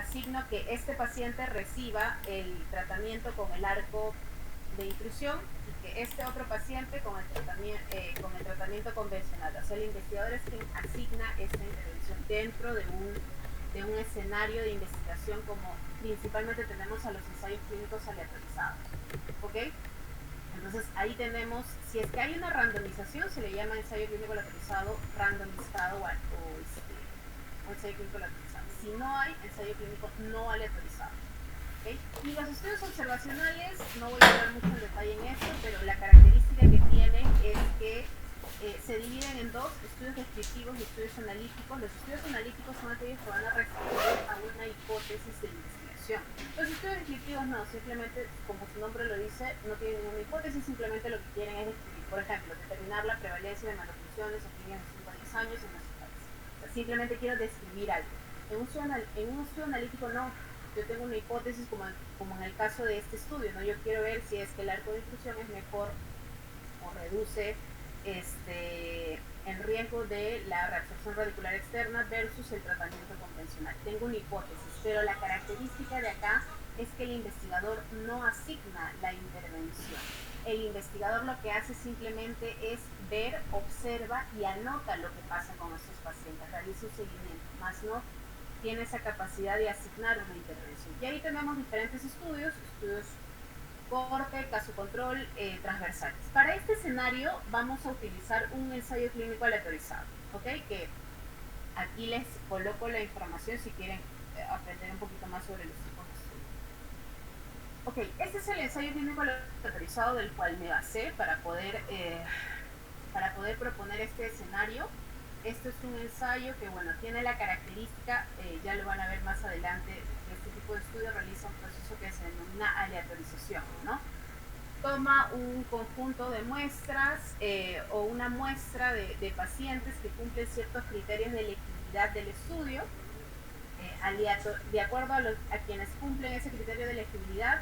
asigno que este paciente reciba el tratamiento con el arco de intrusión y que este otro paciente con el tratamiento convencional. O sea, el investigador es quien asigna esta intervención dentro de un escenario de investigación como principalmente tenemos a los ensayos clínicos aleatorizados. ¿Ok? Entonces ahí tenemos, si es que hay una randomización, se le llama ensayo clínico aleatorizado randomizado o ensayo clínico aleatorizado. Si no hay ensayo clínico no aleatorizado. ¿Okay? Y los estudios observacionales, no voy a entrar mucho en detalle en esto, pero la característica que tienen es que se dividen en dos, estudios descriptivos y estudios analíticos. Los estudios analíticos son aquellos que van a responder a una hipótesis de investigación. Los estudios descriptivos no, simplemente, como su nombre lo dice, no tienen ninguna hipótesis, simplemente lo que quieren es describir, por ejemplo, determinar la prevalencia de malnutriciones o clínicas de 5 a 10 años en nuestro país. O sea, simplemente quiero describir algo. En un estudio analítico no, yo tengo una hipótesis como en el caso de este estudio, ¿no? Yo quiero ver si es que el arco de intrusión es mejor o reduce el riesgo de la reabsorción radicular externa versus el tratamiento convencional. Tengo una hipótesis, pero la característica de acá es que el investigador no asigna la intervención. El investigador lo que hace simplemente es ver, observa y anota lo que pasa con estos pacientes, realiza un seguimiento, más no tiene esa capacidad de asignar una intervención. Y ahí tenemos diferentes estudios corte, caso control, transversales. Para este escenario vamos a utilizar un ensayo clínico aleatorizado, ¿ok? Que aquí les coloco la información si quieren aprender un poquito más sobre los tipos de estudios. Ok, este es el ensayo clínico aleatorizado del cual me basé para poder proponer este escenario. Este es un ensayo que, bueno, tiene la característica, ya lo van a ver más adelante, que este tipo de estudio realiza un proceso que se denomina aleatorización, ¿no? Toma un conjunto de muestras o una muestra de pacientes que cumplen ciertos criterios de elegibilidad del estudio, de acuerdo a quienes cumplen ese criterio de elegibilidad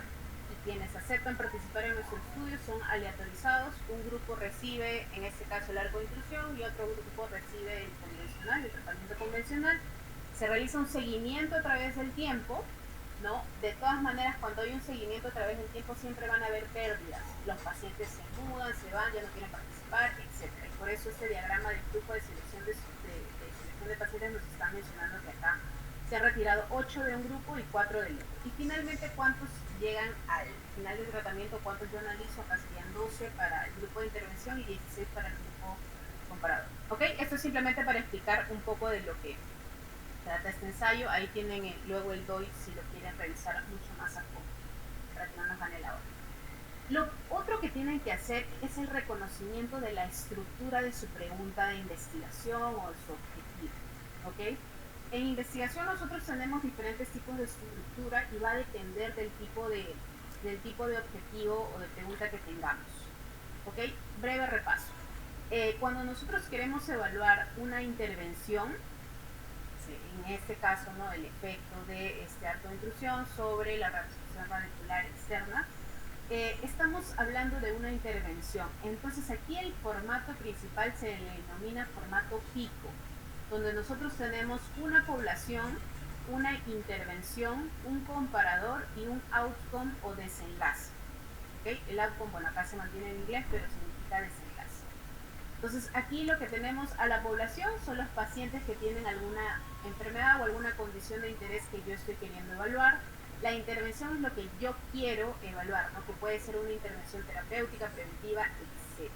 y quienes aceptan participar en nuestro estudio son aleatorizados. Un grupo recibe, en este caso, el arco de intrusión y otro grupo recibe el convencional, el tratamiento convencional. Se realiza un seguimiento a través del tiempo, ¿no? De todas maneras, cuando hay un seguimiento a través del tiempo siempre van a haber pérdidas. Los pacientes se mudan, se van, ya no quieren participar, etc. Y por eso este diagrama de flujo de selección de pacientes nos está mencionando que acá se han retirado 8 de un grupo y 4 del otro. Y finalmente, ¿cuántos llegan al final del tratamiento? ¿Cuántos yo analizo? Acá serían 12 para el grupo de intervención y 16 para el grupo comparador. ¿Ok? Esto es simplemente para explicar un poco de lo que trata este ensayo. Ahí tienen luego el DOI si lo quieren revisar mucho más a fondo, para que no nos gane la hora. Lo otro que tienen que hacer es el reconocimiento de la estructura de su pregunta de investigación o de su objetivo. ¿Ok? En investigación nosotros tenemos diferentes tipos de estructura y va a depender del tipo de objetivo o de pregunta que tengamos. ¿Ok? Breve repaso. Cuando nosotros queremos evaluar una intervención, en este caso, ¿no?, el efecto de este arco de intrusión sobre la reabsorción radicular externa, estamos hablando de una intervención. Entonces aquí el formato principal se le denomina formato pico, donde nosotros tenemos una población, una intervención, un comparador y un outcome o desenlace. ¿Okay? El outcome, bueno, acá se mantiene en inglés, pero significa desenlace. Entonces aquí lo que tenemos a la población son los pacientes que tienen alguna enfermedad o alguna condición de interés que yo estoy queriendo evaluar. La intervención es lo que yo quiero evaluar, ¿no? Que puede ser una intervención terapéutica, preventiva, etc.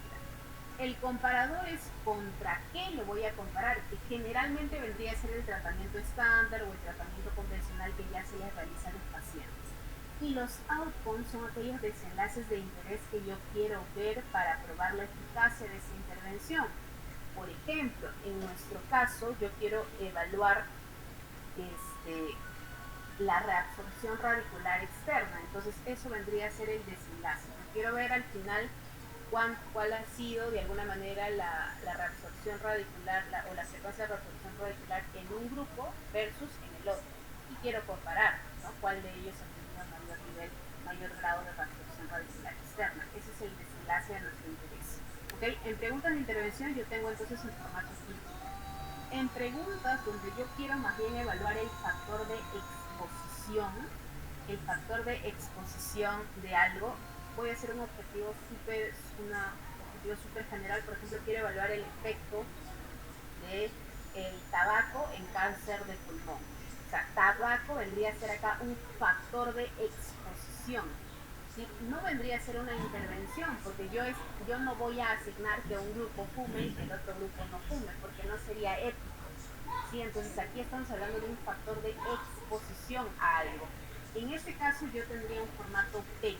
El comparador es contra qué lo voy a comparar, que generalmente vendría a ser el tratamiento estándar o el tratamiento convencional que ya se les realiza a los pacientes. Y los outcomes son aquellos desenlaces de interés que yo quiero ver para probar la eficacia de esa intervención. Por ejemplo, en nuestro caso, yo quiero evaluar la reabsorción radicular externa. Entonces, eso vendría a ser el desenlace. Yo quiero ver al final cuál ha sido de alguna manera la reabsorción radicular o la secuencia de reabsorción radicular en un grupo versus en el otro. Y quiero comparar, ¿no?, cuál de ellos ha tenido mayor nivel, mayor grado de reabsorción radicular externa. Ese es el desenlace de nuestro interés. ¿Okay? En preguntas de intervención yo tengo entonces el formato pico. En preguntas donde yo quiero más bien evaluar el factor de exposición, el factor de exposición de algo, puede ser un objetivo súper general. Por ejemplo, quiere evaluar el efecto de el tabaco en cáncer de pulmón. O sea, tabaco vendría a ser acá un factor de exposición. ¿Sí? No vendría a ser una intervención, porque yo no voy a asignar que un grupo fume y que el otro grupo no fume, porque no sería ético. ¿Sí? Entonces aquí estamos hablando de un factor de exposición a algo. En este caso yo tendría un formato PEC: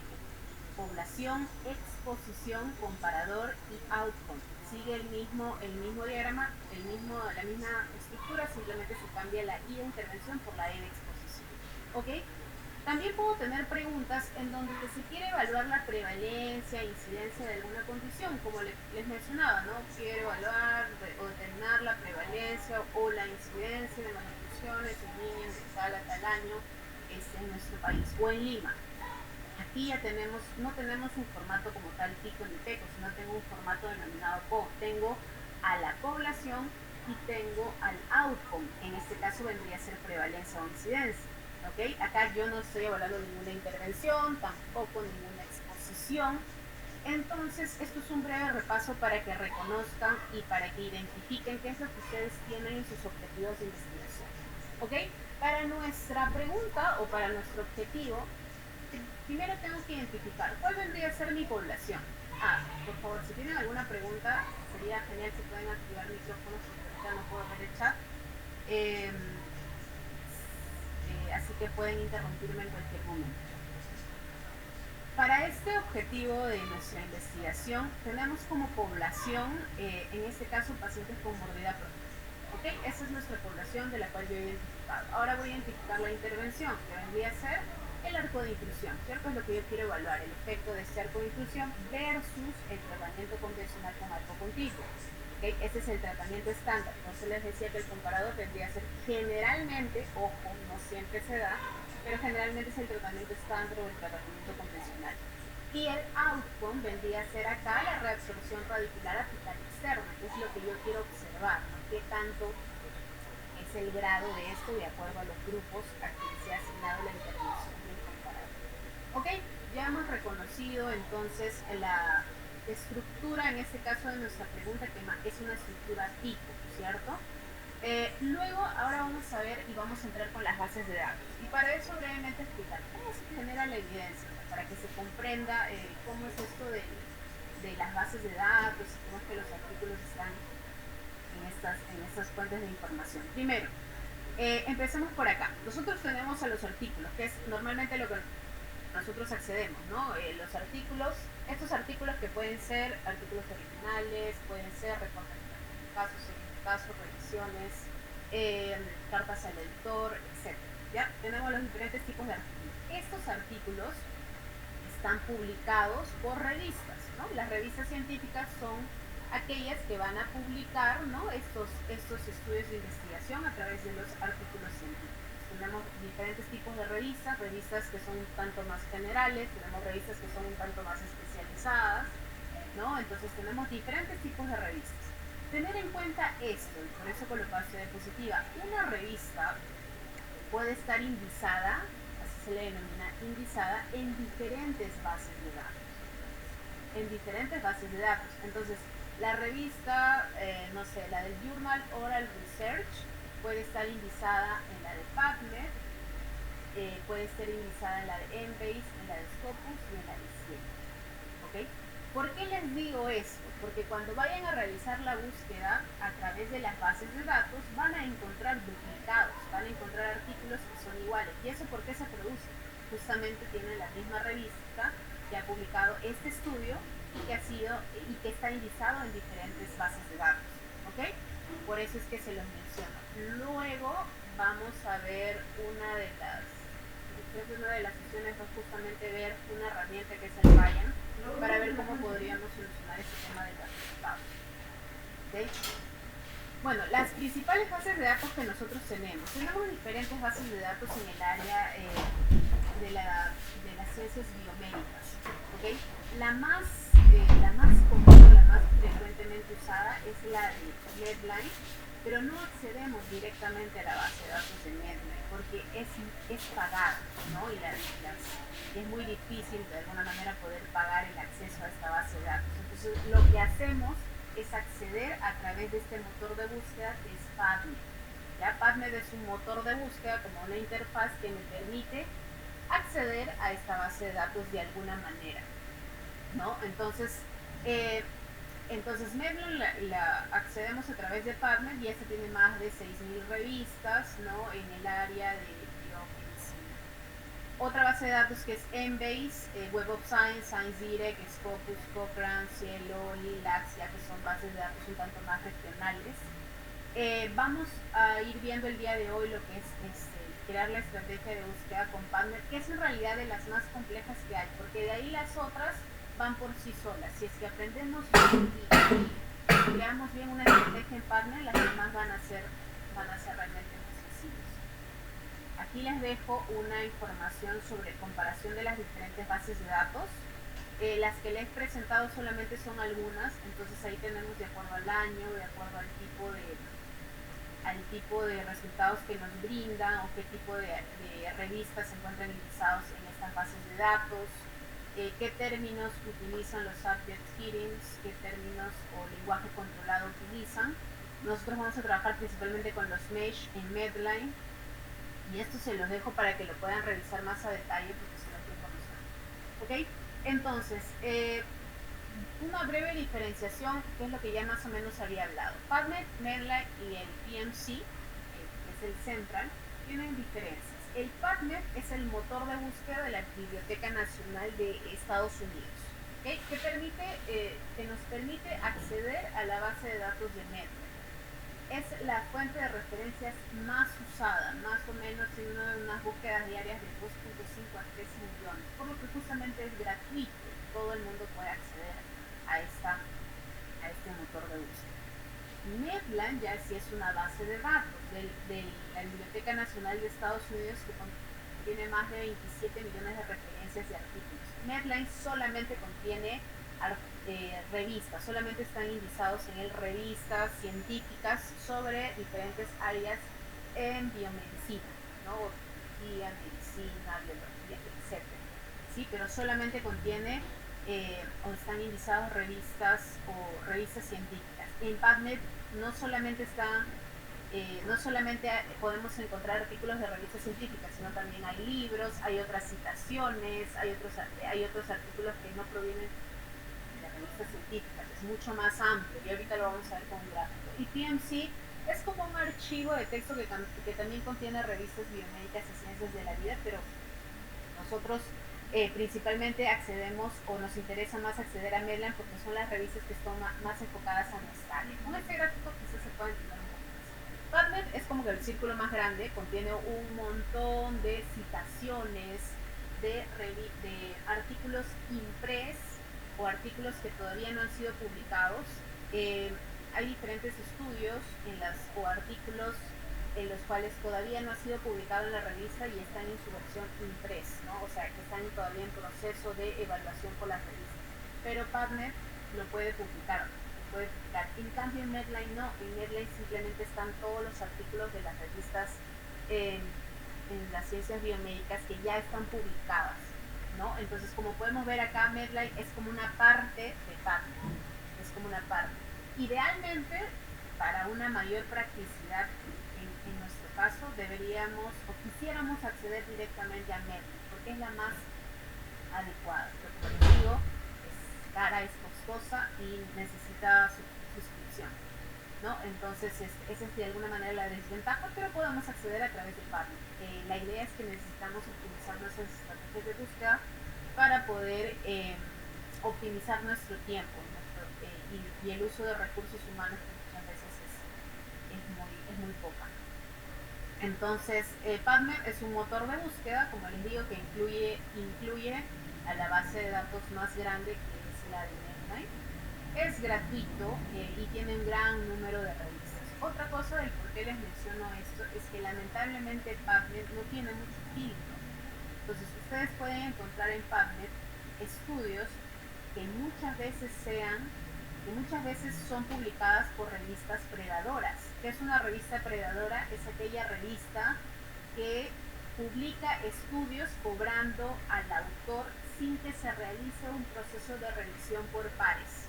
población, exposición, comparador y outcome. Sigue el mismo diagrama, la misma estructura, simplemente se cambia la I de intervención por la E de exposición. ¿Ok? También puedo tener preguntas en donde se quiere evaluar la prevalencia, incidencia de alguna condición, como les mencionaba, ¿no? Quiero evaluar o determinar la prevalencia o la incidencia de malnutriciones en niños de tal a tal año en nuestro país o en Lima. Aquí ya no tenemos un formato como tal pico ni peco, sino tengo un formato denominado PO. Tengo a la población y tengo al outcome. En este caso vendría a ser prevalencia o incidencia. ¿Okay? Acá yo no estoy evaluando ninguna intervención, tampoco ninguna exposición. Entonces, esto es un breve repaso para que reconozcan y para que identifiquen qué es lo que ustedes tienen en sus objetivos de investigación. ¿Ok? Para nuestra pregunta o para nuestro objetivo, primero tengo que identificar cuál vendría a ser mi población. Por favor, si tienen alguna pregunta, sería genial si pueden activar micrófonos, porque ahorita no puedo ver el chat. Así que pueden interrumpirme en cualquier momento. Para este objetivo de nuestra investigación, tenemos como población, en este caso, pacientes con morbidad crónica. ¿Okay? Esa es nuestra población de la cual yo he identificado. Ahora voy a identificar la intervención, que vendría a ser el arco de inclusión, ¿cierto? Es lo que yo quiero evaluar, el efecto de este arco de inclusión versus el tratamiento convencional con arco contiguo. ¿Okay? Ese es el tratamiento estándar. Entonces les decía que el comparador vendría a ser generalmente, ojo, no siempre se da, pero generalmente es el tratamiento estándar o el tratamiento convencional. Y el outcome vendría a ser acá la reabsorción radicular apical externa, que es lo que yo quiero observar, ¿no? ¿Qué tanto es el grado de esto de acuerdo a los grupos a quienes se ha asignado la intervención del comparador? Ok, ya hemos reconocido entonces la estructura, en este caso de nuestra pregunta, que es una estructura tipo, ¿cierto? Luego, ahora vamos a ver y vamos a entrar con las bases de datos. Y para eso brevemente explicar cómo se genera la evidencia, para que se comprenda cómo es esto de las bases de datos y cómo es que los artículos están en estas fuentes de información. Primero, empecemos por acá. Nosotros tenemos a los artículos, que es normalmente lo que nosotros accedemos, ¿no? Los artículos, estos artículos que pueden ser artículos originales, pueden ser reportes de casos, revisiones, cartas al editor, etc. ¿Ya? Tenemos los diferentes tipos de artículos. Estos artículos están publicados por revistas, ¿no? Las revistas científicas son aquellas que van a publicar, ¿no? estos estudios de investigación a través de los artículos científicos. Tenemos diferentes tipos de revistas que son un tanto más generales, tenemos revistas que son un tanto más especializadas, ¿no? Entonces tenemos diferentes tipos de revistas. Tener en cuenta esto, y por eso colocaba de diapositiva, una revista puede estar indizada, así se le denomina indizada, en diferentes bases de datos. En diferentes bases de datos. Entonces, la revista, no sé, la del Journal Oral Research, puede estar indizada en la de PubMed, puede estar indizada en la de Embase, en la de Scopus y en la de CIEM. ¿Ok? ¿Por qué les digo esto? Porque cuando vayan a realizar la búsqueda a través de las bases de datos, van a encontrar duplicados, van a encontrar artículos que son iguales. ¿Y eso por qué se produce? Justamente tienen la misma revista que ha publicado este estudio y que está indizado en diferentes bases de datos. ¿Ok? Por eso es que se los menciono. Luego vamos a ver una de las sesiones, va justamente ver una herramienta que es el Ryan, para ver cómo podríamos solucionar este tema de los resultados. ¿Okay? Bueno, las principales bases de datos que nosotros tenemos diferentes bases de datos en el área de las ciencias biomédicas. ¿Okay? La más común, la más frecuentemente usada es la de Medline, pero no accedemos directamente a la base de datos de Medline. ¿Por porque es pagada, ¿no? Y es muy difícil de alguna manera poder pagar el acceso a esta base de datos. Entonces, lo que hacemos es acceder a través de este motor de búsqueda que es PubMed. Ya PubMed es un motor de búsqueda como una interfaz que me permite acceder a esta base de datos de alguna manera, ¿no? Entonces Medline la accedemos a través de PubMed y esta tiene más de 6.000 revistas, ¿no? En el área de biomedicina. Otra base de datos que es Embase, Web of Science, ScienceDirect, Scopus, Cochrane, Cielo, Lilaxia, que son bases de datos un tanto más regionales. Vamos a ir viendo el día de hoy lo que es crear la estrategia de búsqueda con PubMed, que es en realidad de las más complejas que hay, porque de ahí las otras van por sí solas. Si es que aprendemos bien y creamos bien una estrategia en PubMed, las demás van a ser realmente muy sencillas. Aquí les dejo una información sobre comparación de las diferentes bases de datos. Las que les he presentado solamente son algunas, entonces ahí tenemos de acuerdo al año, de acuerdo al tipo de resultados que nos brindan o qué tipo de revistas se encuentran indizados en estas bases de datos, qué términos utilizan los subject headings, qué términos o lenguaje controlado utilizan. Nosotros vamos a trabajar principalmente con los mesh en Medline y esto se los dejo para que lo puedan revisar más a detalle porque se los información. ¿Ok? Entonces, una breve diferenciación, que es lo que ya más o menos había hablado. PubMed, Medline y el PMC, que es el Central, tienen diferencias. El PubMed es el motor de búsqueda de la Biblioteca Nacional de Estados Unidos, ¿okay? Que nos permite acceder a la base de datos de Medline. Es la fuente de referencias más usada, más o menos en unas búsquedas diarias de 2.5 a 3 millones, por lo que justamente es gratuito y todo el mundo puede acceder a este motor de búsqueda. Medline ya sí es una base de datos de la Biblioteca Nacional de Estados Unidos que contiene más de 27 millones de referencias y artículos. Medline solamente contiene revistas, solamente están indizados en él revistas científicas sobre diferentes áreas en biomedicina, ¿no? Biología, medicina, biología, etc. ¿Sí? Pero solamente contiene o están indizados revistas científicas. En PubMed no solamente podemos encontrar artículos de revistas científicas, sino también hay libros, hay otras citaciones, hay otros artículos que no provienen de revistas científicas, es mucho más amplio y ahorita lo vamos a ver con un gráfico. Y PMC es como un archivo de texto que también contiene revistas biomédicas y ciencias de la vida, pero nosotros principalmente accedemos o nos interesa más acceder a Medline porque son las revistas que están más enfocadas a nuestra área. Con este gráfico quizás se pueda entender un poco más. PubMed es como que el círculo más grande, contiene un montón de citaciones de artículos impres o artículos que todavía no han sido publicados. Hay diferentes estudios o artículos en los cuales todavía no ha sido publicado en la revista y están en su versión impress, ¿no? O sea, que están todavía en proceso de evaluación por las revistas. Pero PubMed lo puede publicar. En cambio, en Medline no. En Medline simplemente están todos los artículos de las revistas en las ciencias biomédicas que ya están publicadas, ¿no? Entonces, como podemos ver acá, Medline es como una parte de PubMed. Es como una parte. Idealmente, para una mayor practicidad, en nuestro caso, deberíamos o quisiéramos acceder directamente a Medline, porque es la más adecuada. Pero como les digo, es cara, es costosa y necesita suscripción, ¿no? Entonces, esa es de alguna manera la desventaja, pero podemos acceder a través de PubMed. La idea es que necesitamos optimizar nuestras estrategias de búsqueda para poder optimizar nuestro tiempo y el uso de recursos humanos que muchas veces es muy poca. Entonces, PubMed es un motor de búsqueda, como les digo, que incluye a la base de datos más grande, que es la de Medline. Es gratuito y tiene un gran número de revistas. Otra cosa del por qué les menciono esto es que lamentablemente PubMed no tiene mucho filtro. Entonces, ustedes pueden encontrar en PubMed estudios que muchas veces son publicadas por revistas predadoras. ¿Qué es una revista predadora? Es aquella revista que publica estudios cobrando al autor sin que se realice un proceso de revisión por pares.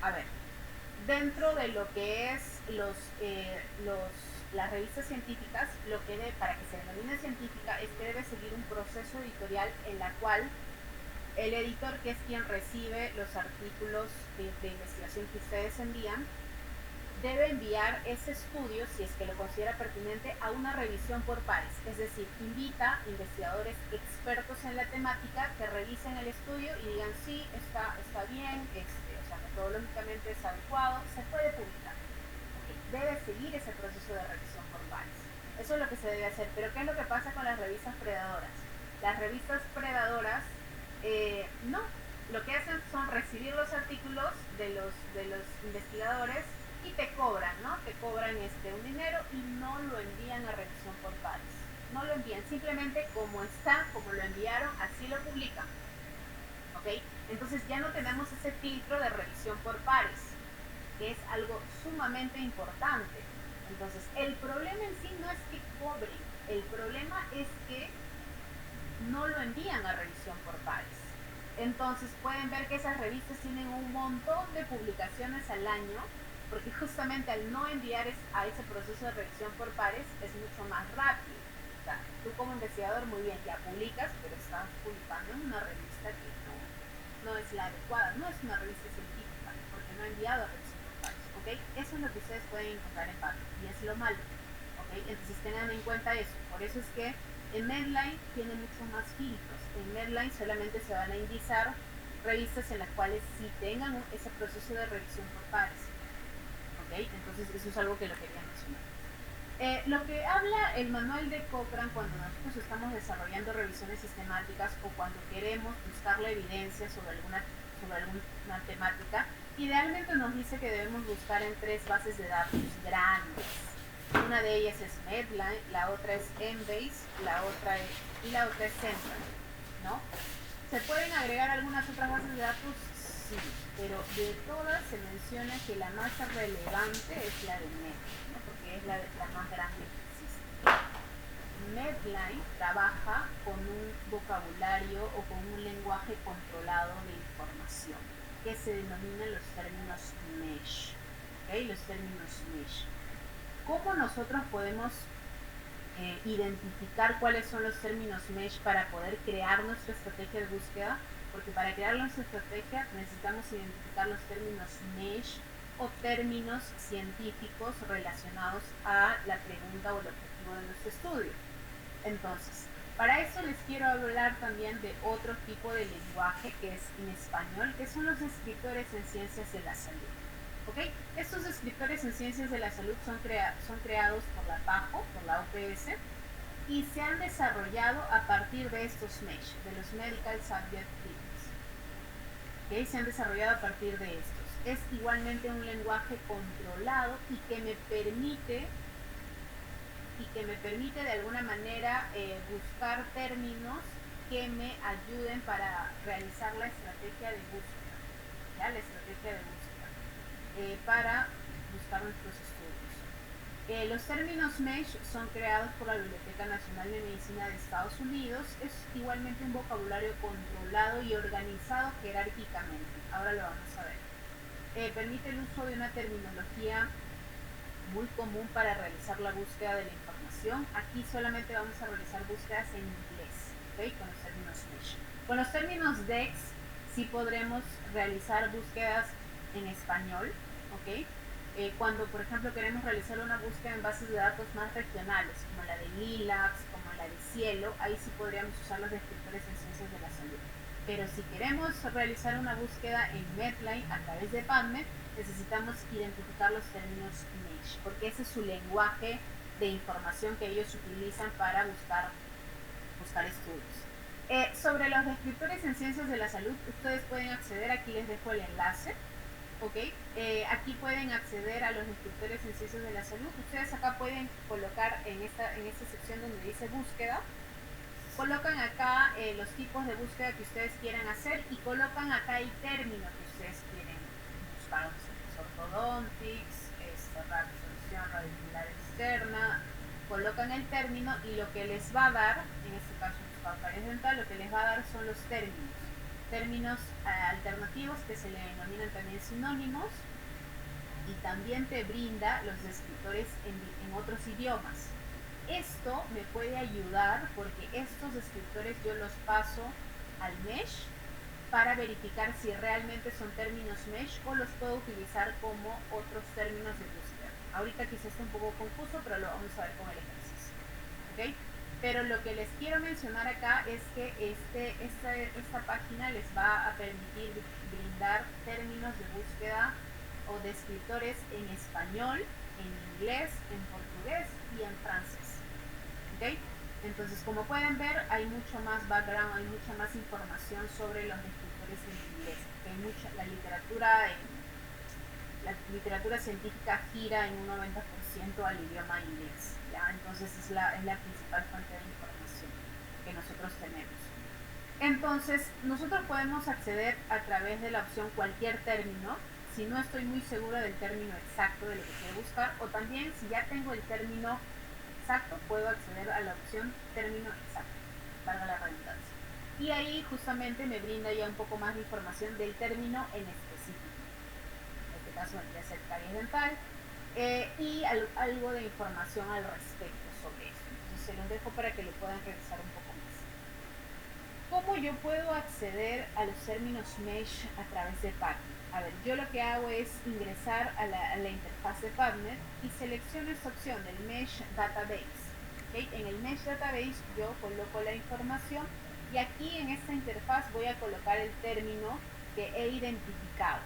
A ver, dentro de lo que es las revistas científicas, lo que para que se denomine científica es que debe seguir un proceso editorial en la cual el editor, que es quien recibe los artículos de investigación que ustedes envían, debe enviar ese estudio, si es que lo considera pertinente, a una revisión por pares. Es decir, invita investigadores expertos en la temática que revisen el estudio y digan, sí, está bien, o sea, metodológicamente es adecuado, se puede publicar. Okay. Debe seguir ese proceso de revisión por pares. Eso es lo que se debe hacer. Pero ¿qué es lo que pasa con las revistas predadoras? Las revistas predadoras, no. Lo que hacen son recibir los artículos de los investigadores y te cobran, ¿no? Te cobran un dinero y no lo envían a revisión por pares. No lo envían, simplemente como está, como lo enviaron, así lo publican. ¿Ok? Entonces ya no tenemos ese filtro de revisión por pares, que es algo sumamente importante. Entonces, el problema en sí no es que cobren, el problema es que no lo envían a revisión por pares. Entonces pueden ver que esas revistas tienen un montón de publicaciones al año, porque justamente al no enviar a ese proceso de revisión por pares es mucho más rápido. O sea, tú como investigador muy bien ya publicas, pero estás publicando en una revista que no es la adecuada, no es una revista científica, porque no ha enviado a revisión por pares. ¿Okay? Eso es lo que ustedes pueden encontrar en PubMed y es lo malo. ¿Okay? Entonces tengan en cuenta eso. Por eso es que en Medline tiene mucho más filtros. En Medline solamente se van a indizar revistas en las cuales sí tengan ese proceso de revisión por pares. ¿Okay? Entonces eso es algo que lo quería mencionar. Lo que habla el manual de Cochrane cuando nosotros estamos desarrollando revisiones sistemáticas o cuando queremos buscar la evidencia sobre alguna temática, idealmente nos dice que debemos buscar en 3 bases de datos grandes. Una de ellas es Medline, la otra es Embase, la otra es Central, ¿no? ¿Se pueden agregar algunas otras bases de datos? Sí, pero de todas se menciona que la más relevante es la de Medline, ¿no? Porque es la más grande que existe. Medline trabaja con un vocabulario o con un lenguaje controlado de información que se denominan los términos mesh. ¿Okay? Los términos mesh. ¿Cómo nosotros podemos identificar cuáles son los términos mesh para poder crear nuestra estrategia de búsqueda? Porque para crear nuestra estrategia necesitamos identificar los términos mesh o términos científicos relacionados a la pregunta o el objetivo de nuestro estudio. Entonces, para eso les quiero hablar también de otro tipo de lenguaje que es en español, que son los escritores en ciencias de la salud. ¿Okay? Estos escritores en ciencias de la salud son creados por la PAHO, por la OPS, y se han desarrollado a partir de estos mesh, de los Medical Subject Fields. ¿Okay? Se han desarrollado a partir de estos. Es igualmente un lenguaje controlado y que me permite de alguna manera buscar términos que me ayuden para realizar la estrategia de búsqueda, ¿ya? La estrategia de búsqueda, para buscar nuestros estudios. Los términos MESH son creados por la Biblioteca Nacional de Medicina de Estados Unidos. Es igualmente un vocabulario controlado y organizado jerárquicamente. Ahora lo vamos a ver. Permite el uso de una terminología muy común para realizar la búsqueda de la información. Aquí solamente vamos a realizar búsquedas en inglés, ¿okay? Con los términos MESH. Con los términos DEX sí podremos realizar búsquedas en español, ¿ok? Cuando, por ejemplo, queremos realizar una búsqueda en bases de datos más regionales, como la de LILACS, como la de Cielo, ahí sí podríamos usar los descriptores en ciencias de la salud. Pero si queremos realizar una búsqueda en Medline a través de PubMed, necesitamos identificar los términos MESH, porque ese es su lenguaje de información que ellos utilizan para buscar estudios. Sobre los descriptores en ciencias de la salud, ustedes pueden acceder, aquí les dejo el enlace, ¿ok? Aquí pueden acceder a los descriptores en ciencias de la salud. Ustedes acá pueden colocar en esta sección donde dice búsqueda, colocan acá los tipos de búsqueda que ustedes quieran hacer y colocan acá el término que ustedes quieren buscar, ortodontics, resolución radicular externa, colocan el término y lo que les va a dar, en este caso buscado caries dental, lo que les va a dar son los términos alternativos que se le denominan también sinónimos, y también te brinda los descriptores en otros idiomas. Esto me puede ayudar porque estos descriptores yo los paso al mesh para verificar si realmente son términos mesh o los puedo utilizar como otros términos de búsqueda. Ahorita quizás está un poco confuso, pero lo vamos a ver con el ejercicio. ¿Okay? Pero lo que les quiero mencionar acá es que esta página les va a permitir brindar términos de búsqueda o descriptores en español, en inglés, en portugués y en francés. ¿Okay? Entonces, como pueden ver, hay mucho más background, hay mucha más información sobre los descriptores en inglés. Hay la literatura científica gira en un 90% al idioma inglés, ¿ya? Entonces es la principal fuente de información que nosotros tenemos. Entonces, nosotros podemos acceder a través de la opción cualquier término, si no estoy muy segura del término exacto de lo que quiero buscar, o también si ya tengo el término exacto, puedo acceder a la opción término exacto, valga la redundancia. Y ahí justamente me brinda ya un poco más de información del término en específico. En este caso vendría a ser caries dental, y algo de información al respecto sobre eso. Entonces se los dejo para que lo puedan revisar un poco más. ¿Cómo yo puedo acceder a los términos mesh a través de PubMed? A ver, yo lo que hago es ingresar a la interfaz de PubMed y selecciono esta opción del Mesh Database. ¿Okay? En el Mesh Database yo coloco la información y aquí en esta interfaz voy a colocar el término que he identificado.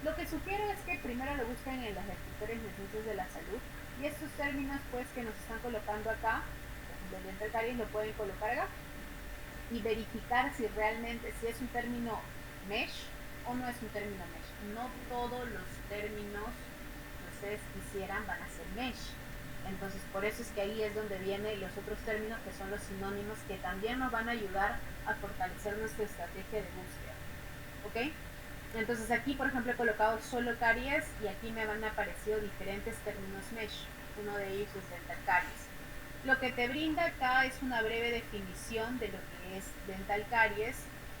Lo que sugiero es que primero lo busquen en los descriptores de ciencias de la salud y estos términos pues que nos están colocando acá, por ejemplo, el dental caries lo pueden colocar acá y verificar si realmente, si es un término mesh o no es un término mesh. No todos los términos que ustedes quisieran van a ser mesh. Entonces, por eso es que ahí es donde vienen los otros términos que son los sinónimos, que también nos van a ayudar a fortalecer nuestra estrategia de búsqueda. ¿Ok? Entonces aquí, por ejemplo, he colocado solo caries y aquí me van apareciendo diferentes términos mesh. Uno de ellos es dental caries. Lo que te brinda acá es una breve definición de lo que es dental caries.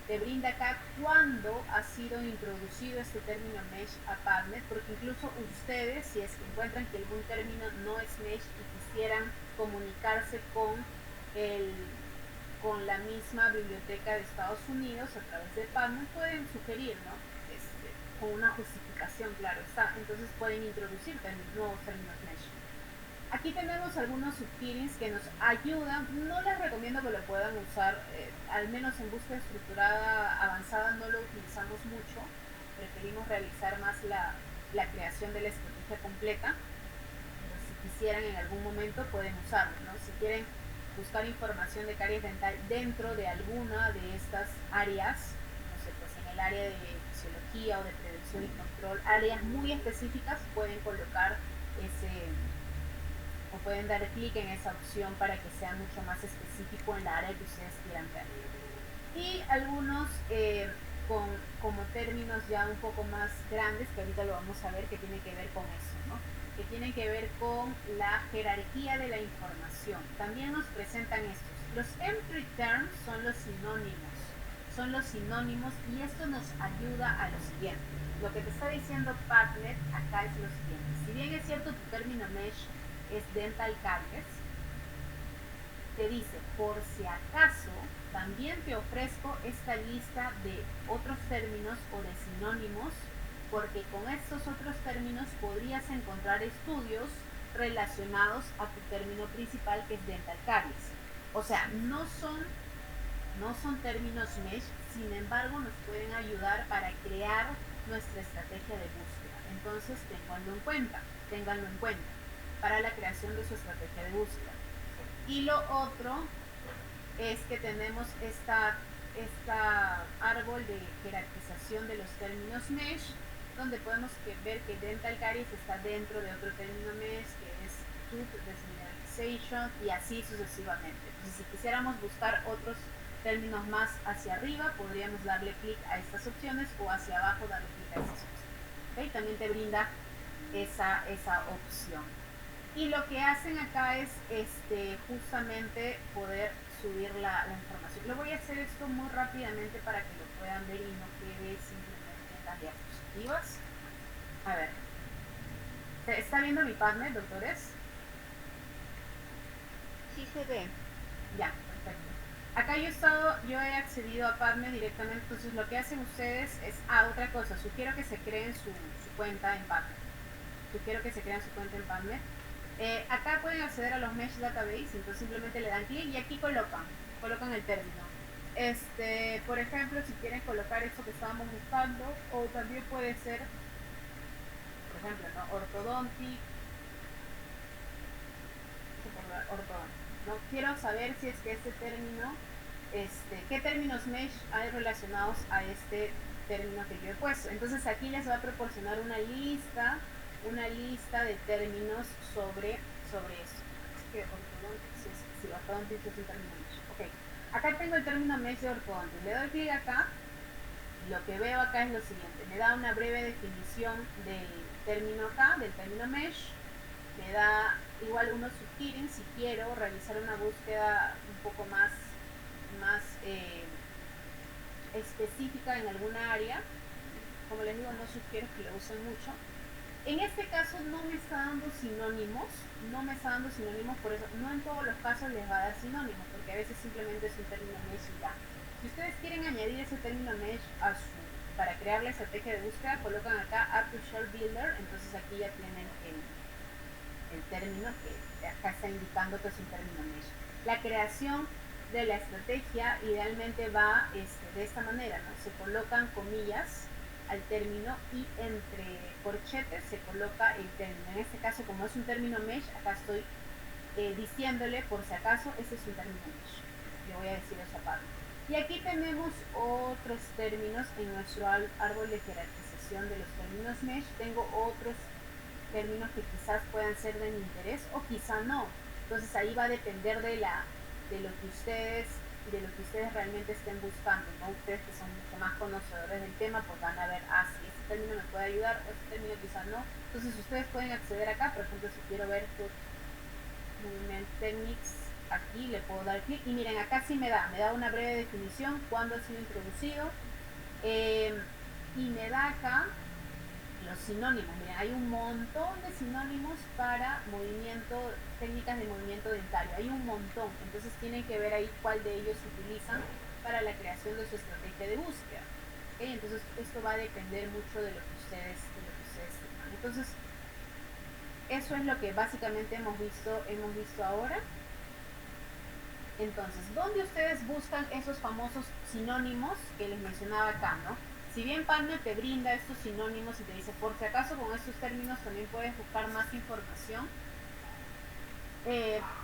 Te brinda acá cuándo ha sido introducido este término mesh a PubMed, porque incluso ustedes, si es que encuentran que algún término no es mesh y quisieran comunicarse con la misma biblioteca de Estados Unidos a través de PubMed, pueden sugerir, ¿no? Con una justificación, claro está. Entonces pueden introducir nuevos términos mesh. Aquí tenemos algunos subheadings que nos ayudan. No les recomiendo que lo puedan usar, al menos en búsqueda estructurada avanzada no lo utilizamos mucho. Preferimos realizar más la creación de la estrategia completa. Pero si quisieran en algún momento pueden usarlo, ¿no? Si quieren buscar información de caries dental dentro de alguna de estas áreas, no sé, pues en el área de fisiología o de prevención y control, áreas muy específicas, pueden colocar o pueden dar clic en esa opción para que sea mucho más específico en la área que ustedes quieran ver. Y algunos como términos ya un poco más grandes, que ahorita lo vamos a ver, que tienen que ver con eso, ¿no? Que tienen que ver con la jerarquía de la información. También nos presentan estos. Los entry terms son los sinónimos y esto nos ayuda a lo siguiente. Lo que te está diciendo PubMed acá es lo siguiente. Si bien es cierto tu término mesh es dental caries, te dice, por si acaso, también te ofrezco esta lista de otros términos o de sinónimos, porque con estos otros términos podrías encontrar estudios relacionados a tu término principal, que es dental caries. O sea, no son términos mesh, sin embargo nos pueden ayudar para crear nuestra estrategia de búsqueda. Entonces ténganlo en cuenta para la creación de su estrategia de búsqueda. Y lo otro es que tenemos esta árbol de jerarquización de los términos mesh, donde podemos ver que dental caries está dentro de otro término mesh, que es tooth desmineralization, y así sucesivamente. Entonces, si quisiéramos buscar otros términos más hacia arriba, podríamos darle clic a estas opciones, o hacia abajo darle clic a estas opciones. ¿Okay? También te brinda esa opción. Y lo que hacen acá es justamente poder subir la información. Lo voy a hacer esto muy rápidamente para que lo puedan ver y no quede simplemente en las diapositivas. A ver, ¿se está viendo mi partner, doctores? Sí se ve. Ya, perfecto. Acá yo he accedido a Padme directamente, entonces lo que hacen ustedes es, otra cosa, sugiero que se creen su cuenta en Padme. Sugiero que se creen su cuenta en Padme. Acá pueden acceder a los Mesh Database, entonces simplemente le dan clic y aquí colocan el término. Por ejemplo, si quieren colocar esto que estábamos buscando, o también puede ser, por ejemplo, ¿no? Ortodontic, ¿no? Quiero saber si es que este término, qué términos mesh hay relacionados a este término que yo he puesto. Entonces aquí les va a proporcionar una lista de términos sobre esto. Es que ortodontics, si ortodontics es un término mesh. Ok, acá tengo el término mesh de ortodontics. Le doy clic acá. Lo que veo acá es lo siguiente, me da una breve definición del término acá, del término mesh, me da igual unos sugieren si quiero realizar una búsqueda un poco más específica en alguna área. Como les digo, no sugiero que lo usen mucho. En este caso no me está dando sinónimos, por eso no en todos los casos les va a dar sinónimos, porque a veces simplemente es un término mesh y ya. Si ustedes quieren añadir ese término mesh para crear la estrategia de búsqueda, colocan acá Add to Shell Builder, entonces aquí ya tienen el término que acá está indicando que es un término mesh. La creación de la estrategia idealmente va de esta manera, ¿no? Se colocan comillas al término y entre corchetes se coloca el término. En este caso, como es un término mesh, acá estoy diciéndole por si acaso, este es un término mesh. Le voy a decir eso aparte. Y aquí tenemos otros términos en nuestro árbol de jerarquización de los términos mesh. Tengo otros términos que quizás puedan ser de mi interés o quizá no. Entonces ahí va a depender de lo que ustedes realmente estén buscando, ¿no? Ustedes que son mucho más conocedores del tema, pues van a ver, si este término me puede ayudar o este término quizá no. Entonces ustedes pueden acceder acá, por ejemplo, si quiero ver Movement Techniques, aquí le puedo dar clic y miren, acá sí me da una breve definición, cuándo ha sido introducido, y me da acá los sinónimos. Miren, hay un montón de sinónimos para técnicas de movimiento dentario. Hay un montón. Entonces tienen que ver ahí cuál de ellos utilizan para la creación de su estrategia de búsqueda. ¿Okay? Entonces esto va a depender mucho de lo que ustedes tengan. Entonces eso es lo que básicamente hemos visto ahora. Entonces, ¿dónde ustedes buscan esos famosos sinónimos que les mencionaba acá, no? Si bien Padme te brinda estos sinónimos y te dice, por si acaso con estos términos también puedes buscar más información,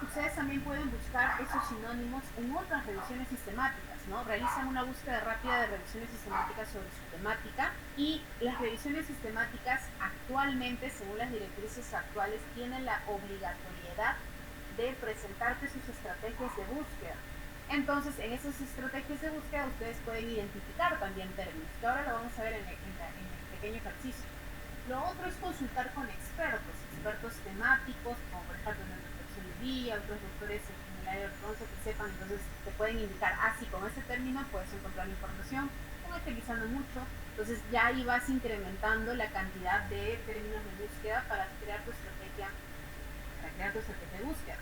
ustedes también pueden buscar esos sinónimos en otras revisiones sistemáticas, ¿no? Realizan una búsqueda rápida de revisiones sistemáticas sobre su temática y las revisiones sistemáticas actualmente, según las directrices actuales, tienen la obligatoriedad de presentarte sus estrategias de búsqueda. Entonces, en esas estrategias de búsqueda ustedes pueden identificar también términos, que ahora lo vamos a ver en el pequeño ejercicio. Lo otro es consultar con expertos temáticos, como por ejemplo el doctor Solivilla, otros doctores en el área de ortodoncia que sepan, entonces te pueden indicar, sí, con este término puedes encontrar información, con este quizá no mucho, entonces ya ahí vas incrementando la cantidad de términos de búsqueda para crear tu estrategia de búsqueda.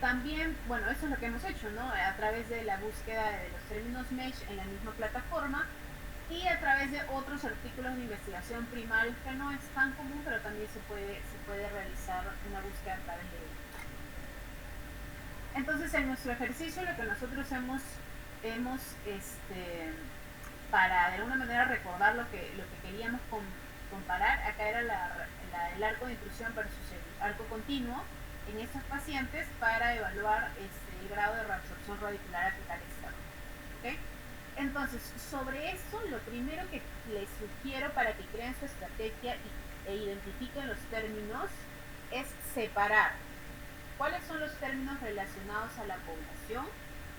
También, bueno, eso es lo que hemos hecho, ¿no? A través de la búsqueda de los términos mesh en la misma plataforma y a través de otros artículos de investigación primarios que no es tan común, pero también se puede realizar una búsqueda a través de ellos. Entonces, en nuestro ejercicio lo que nosotros hemos para de alguna manera recordar lo que queríamos comparar, acá era el arco de intrusión versus el arco continuo en estos pacientes para evaluar el grado de reabsorción radicular apical externo. ¿Okay? Entonces, sobre esto, lo primero que les sugiero para que creen su estrategia e identifiquen los términos es separar cuáles son los términos relacionados a la población,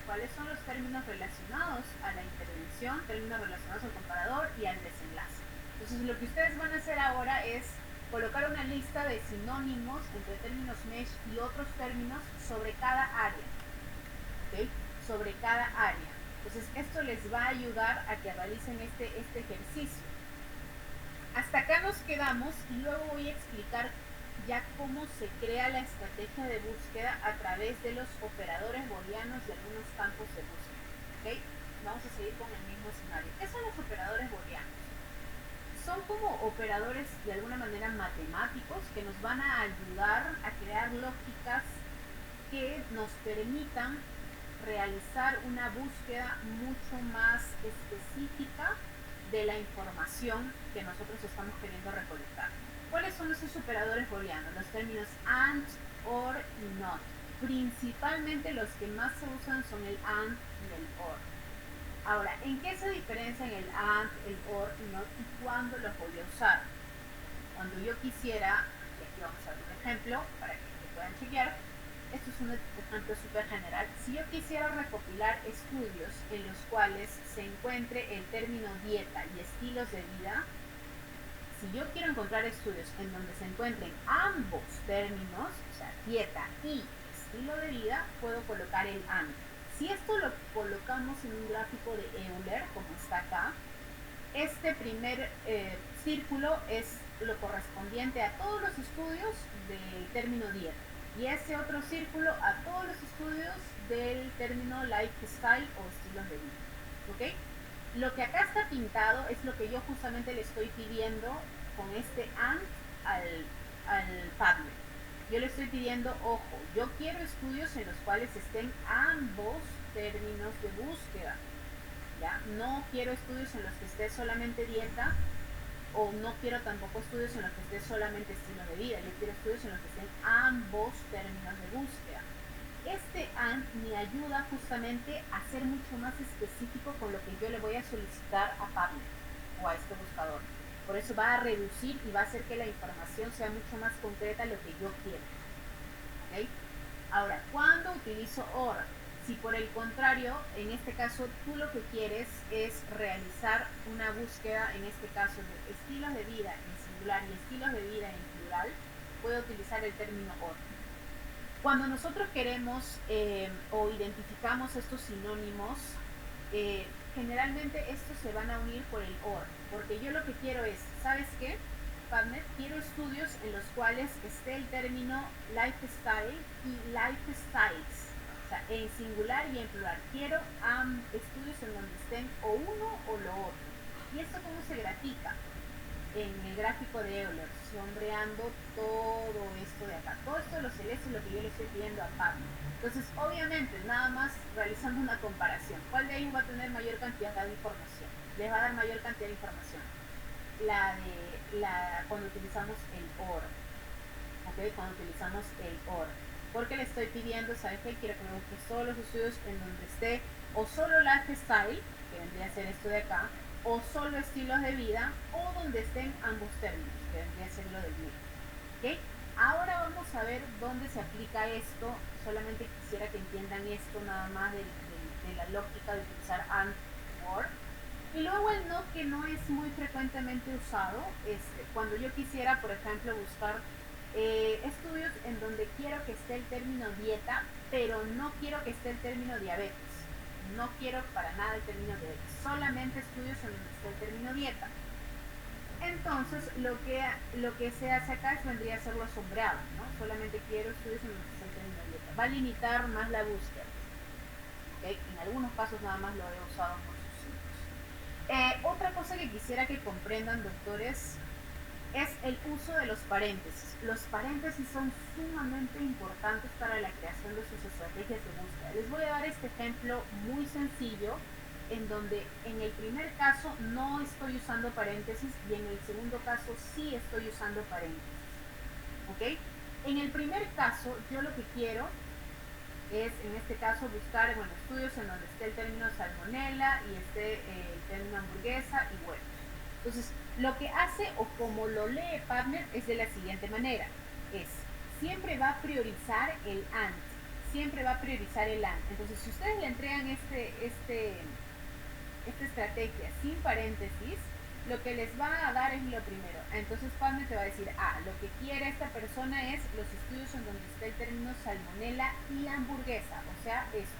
cuáles son los términos relacionados a la intervención, términos relacionados al comparador y al desenlace. Entonces, lo que ustedes van a hacer ahora es colocar una lista de sinónimos entre términos mesh y otros términos sobre cada área, ¿ok? Sobre cada área. Entonces, esto les va a ayudar a que realicen este ejercicio. Hasta acá nos quedamos y luego voy a explicar ya cómo se crea la estrategia de búsqueda a través de los operadores booleanos y algunos campos de búsqueda, ¿ok? Vamos a seguir con el mismo escenario. ¿Qué son los operadores booleanos? Son como operadores de alguna manera matemáticos que nos van a ayudar a crear lógicas que nos permitan realizar una búsqueda mucho más específica de la información que nosotros estamos queriendo recolectar. ¿Cuáles son esos operadores booleanos? Los términos AND, OR y NOT. Principalmente los que más se usan son el AND y el OR. Ahora, ¿en qué se diferencian el AND, el OR y NOT y cuándo los voy a usar? Cuando yo quisiera, y aquí vamos a ver un ejemplo para que puedan chequear, esto es un ejemplo súper general. Si yo quisiera recopilar estudios en los cuales se encuentre el término dieta y estilos de vida, si yo quiero encontrar estudios en donde se encuentren ambos términos, o sea, dieta y estilo de vida, puedo colocar el AND. Si esto lo colocamos en un gráfico de Euler, como está acá, este primer círculo es lo correspondiente a todos los estudios del término dieta y ese otro círculo a todos los estudios del término lifestyle o estilos de vida, ¿ok? Lo que acá está pintado es lo que yo justamente le estoy pidiendo con este AND al PubMed. Yo le estoy pidiendo, ojo, yo quiero estudios en los cuales estén ambos términos de búsqueda, ¿ya? No quiero estudios en los que esté solamente dieta, o no quiero tampoco estudios en los que esté solamente estilo de vida, yo quiero estudios en los que estén ambos términos de búsqueda. Este AND me ayuda justamente a ser mucho más específico con lo que yo le voy a solicitar a PubMed o a este buscador. Por eso va a reducir y va a hacer que la información sea mucho más concreta a lo que yo quiero, ¿ok? Ahora, ¿cuándo utilizo OR? Si por el contrario, en este caso, tú lo que quieres es realizar una búsqueda, en este caso, de estilos de vida en singular y estilos de vida en plural, puedo utilizar el término OR. Cuando nosotros queremos o identificamos estos sinónimos, generalmente estos se van a unir por el OR, porque yo lo que quiero es, ¿sabes qué? PubMed, quiero estudios en los cuales esté el término lifestyle y lifestyles, o sea, en singular y en plural. Quiero estudios en donde estén o uno o lo otro. ¿Y esto cómo se grafica? En el gráfico de Euler, sombreando todo esto de acá. Todo esto de lo celeste es lo que yo le estoy pidiendo a PubMed. Entonces, obviamente, nada más realizando una comparación. ¿Cuál de ellos va a tener mayor cantidad de información? Les va a dar mayor cantidad de información. Cuando utilizamos el OR. ¿Ok? Cuando utilizamos el OR. Porque le estoy pidiendo, ¿sabes qué? Quiero que me busques todos los estudios en donde esté o solo lifestyle, que vendría a ser esto de acá, o solo estilos de vida, o donde estén ambos términos, que vendría a ser lo del medio. ¿Ok? Ahora vamos a ver dónde se aplica esto. Solamente quisiera que entiendan esto nada más de la lógica de utilizar AND OR. Y luego el NOT, que no es muy frecuentemente usado, cuando yo quisiera, por ejemplo, buscar estudios en donde quiero que esté el término dieta, pero no quiero que esté el término diabetes. No quiero para nada el término diabetes, solamente estudios en donde esté el término dieta. Entonces, lo que se hace acá vendría a ser lo sombreado, ¿no? Solamente quiero estudios en donde esté el término dieta. Va a limitar más la búsqueda. ¿Okay? En algunos casos nada más lo he usado por sus signos. Otra cosa que quisiera que comprendan, doctores, es el uso de los paréntesis. Los paréntesis son sumamente importantes para la creación de sus estrategias de búsqueda. Les voy a dar este ejemplo muy sencillo, en donde en el primer caso no estoy usando paréntesis y en el segundo caso sí estoy usando paréntesis. ¿Ok? En el primer caso, yo lo que quiero es, en este caso, buscar estudios en donde esté el término salmonella y esté el término hamburguesa y huevos. Entonces, lo que hace o como lo lee PubMed es de la siguiente manera. Siempre va a priorizar el AND. Siempre va a priorizar el AND. Entonces, si ustedes le entregan esta estrategia sin paréntesis, lo que les va a dar es lo primero. Entonces PubMed te va a decir, lo que quiere esta persona es los estudios en donde está el término salmonela y hamburguesa, o sea, eso,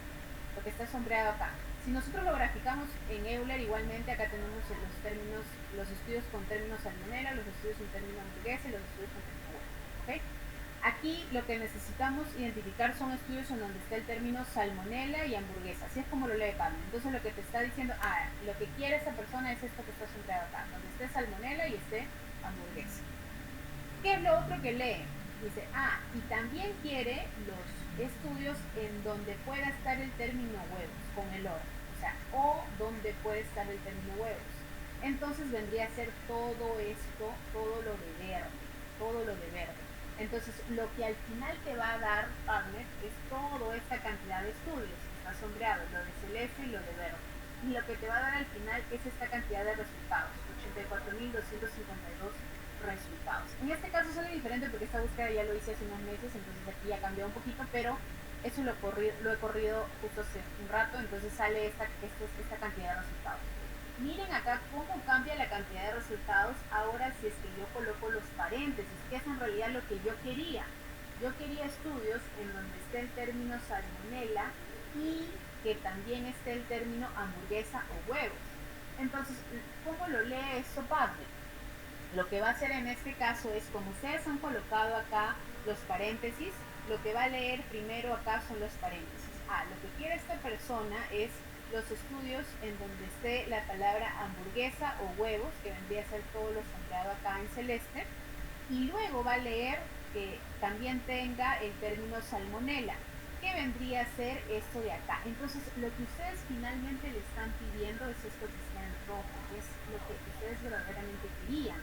lo que está sombreado acá. Si nosotros lo graficamos en Euler, igualmente acá tenemos los términos, los estudios con término salmonela, los estudios con término hamburguesa y los estudios con término huevo, ¿ok? Aquí lo que necesitamos identificar son estudios en donde está el término salmonela y hamburguesa, así es como lo lee Pablo. Entonces lo que te está diciendo, lo que quiere esa persona es esto que está sombreado acá, donde esté salmonela y esté hamburguesa. ¿Qué es lo otro que lee? Dice, y también quiere los estudios en donde pueda estar el término huevos, con el or, o sea, o donde puede estar el término huevos. Entonces vendría a ser todo esto, todo lo de verde, todo lo de verde. Entonces, lo que al final te va a dar PubMed es toda esta cantidad de estudios, está sombreado, lo de celeste y lo de verde. Y lo que te va a dar al final es esta cantidad de resultados, 84.252 resultados. En este caso es algo diferente porque esta búsqueda ya lo hice hace unos meses, entonces aquí ya cambió un poquito, pero eso lo he corrido justo hace un rato, entonces sale esta cantidad de resultados. Miren acá cómo cambia la cantidad de resultados ahora si es que yo coloco los paréntesis, que es en realidad lo que yo quería. Yo quería estudios en donde esté el término salmonela y que también esté el término hamburguesa o huevos. Entonces, ¿cómo lo lee esto PubMed? Lo que va a hacer en este caso es, como ustedes han colocado acá los paréntesis, lo que va a leer primero acá son los paréntesis. Lo que quiere esta persona es los estudios en donde esté la palabra hamburguesa o huevos, que vendría a ser todo lo sombreado acá en celeste, y luego va a leer que también tenga el término salmonela, que vendría a ser esto de acá. Entonces, lo que ustedes finalmente le están pidiendo es esto que está en rojo, que es lo que ustedes verdaderamente querían,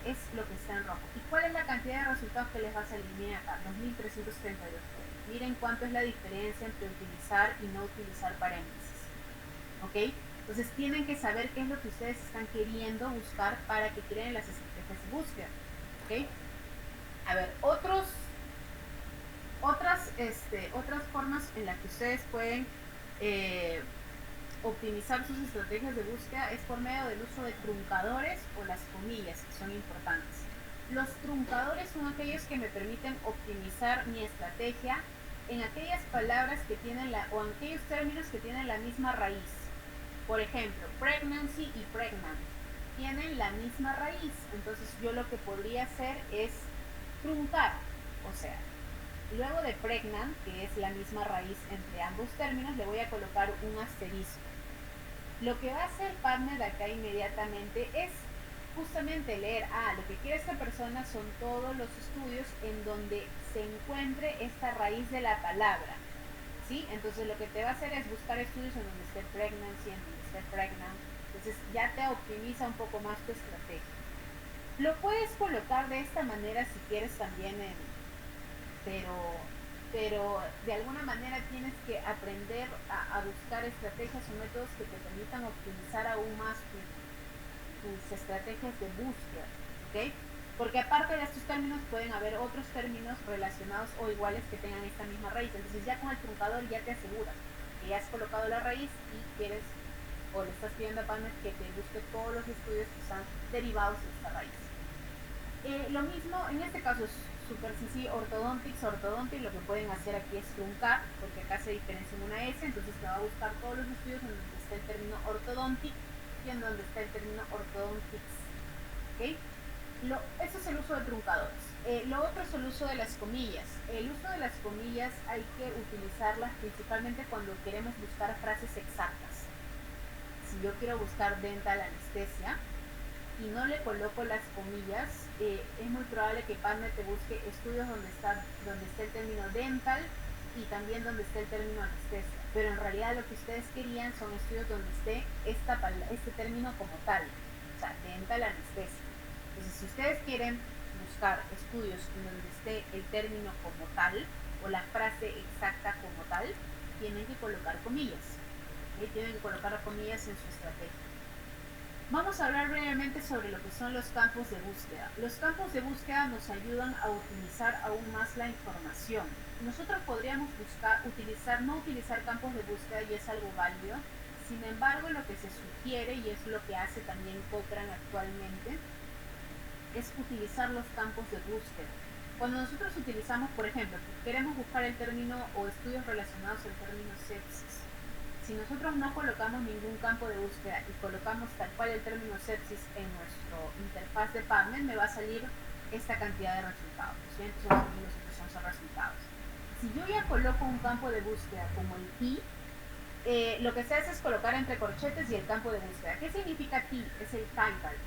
es lo que está en rojo. ¿Y cuál es la cantidad de resultados que les va a salir? Miren acá, 2.332. Miren cuánto es la diferencia entre utilizar y no utilizar paréntesis. ¿Ok? Entonces tienen que saber qué es lo que ustedes están queriendo buscar para que creen las estrategias de búsqueda. ¿Ok? A ver, otras formas en las que ustedes pueden optimizar sus estrategias de búsqueda es por medio del uso de truncadores o las comillas, que son importantes. Los truncadores son aquellos que me permiten optimizar mi estrategia en aquellas palabras que tienen o en aquellos términos que tienen la misma raíz. Por ejemplo, pregnancy y pregnant tienen la misma raíz, entonces yo lo que podría hacer es truncar, o sea, luego de pregnant, que es la misma raíz entre ambos términos, le voy a colocar un asterisco. Lo que va a hacer PubMed acá inmediatamente es justamente leer, lo que quiere esta persona son todos los estudios en donde se encuentre esta raíz de la palabra, ¿sí? Entonces lo que te va a hacer es buscar estudios en donde esté pregnancy, en donde esté pregnant, entonces ya te optimiza un poco más tu estrategia. Lo puedes colocar de esta manera si quieres también pero de alguna manera tienes que aprender a buscar estrategias o métodos que te permitan optimizar aún más tus estrategias de búsqueda, ¿ok? Porque aparte de estos términos pueden haber otros términos relacionados o iguales que tengan esta misma raíz. Entonces ya con el truncador ya te aseguras que ya has colocado la raíz y quieres o le estás pidiendo a PubMed que te busque todos los estudios que están derivados de esta raíz. Lo mismo, en este caso es súper sencillo, ortodontics, lo que pueden hacer aquí es truncar, porque acá se diferencia en una S, entonces te va a buscar todos los estudios en donde está el término ortodontic y en donde está el término ortodontics. ¿Okay? Eso es el uso de truncadores. Lo otro es el uso de las comillas. El uso de las comillas hay que utilizarlas principalmente cuando queremos buscar frases exactas. Si yo quiero buscar dental anestesia y no le coloco las comillas, es muy probable que PubMed te busque estudios donde está el término dental y también donde esté el término anestesia. Pero en realidad lo que ustedes querían son estudios donde esté este término como tal, o sea, dental anestesia. Entonces, si ustedes quieren buscar estudios en donde esté el término como tal o la frase exacta como tal, tienen que colocar comillas. Tienen que colocar comillas en su estrategia. Vamos a hablar brevemente sobre lo que son los campos de búsqueda. Los campos de búsqueda nos ayudan a utilizar aún más la información. Nosotros podríamos no utilizar campos de búsqueda y es algo válido Sin embargo, lo que se sugiere, y es lo que hace también Cochrane actualmente, es utilizar los campos de búsqueda. Cuando nosotros utilizamos, por ejemplo, queremos buscar el término o estudios relacionados al término sepsis, si nosotros no colocamos ningún campo de búsqueda y colocamos tal cual el término sepsis en nuestro interfaz de PubMed, me va a salir esta cantidad de resultados, 200.711 resultados. Si yo ya coloco un campo de búsqueda como el T, lo que se hace es colocar entre corchetes y el campo de búsqueda. ¿Qué significa T? Es el title.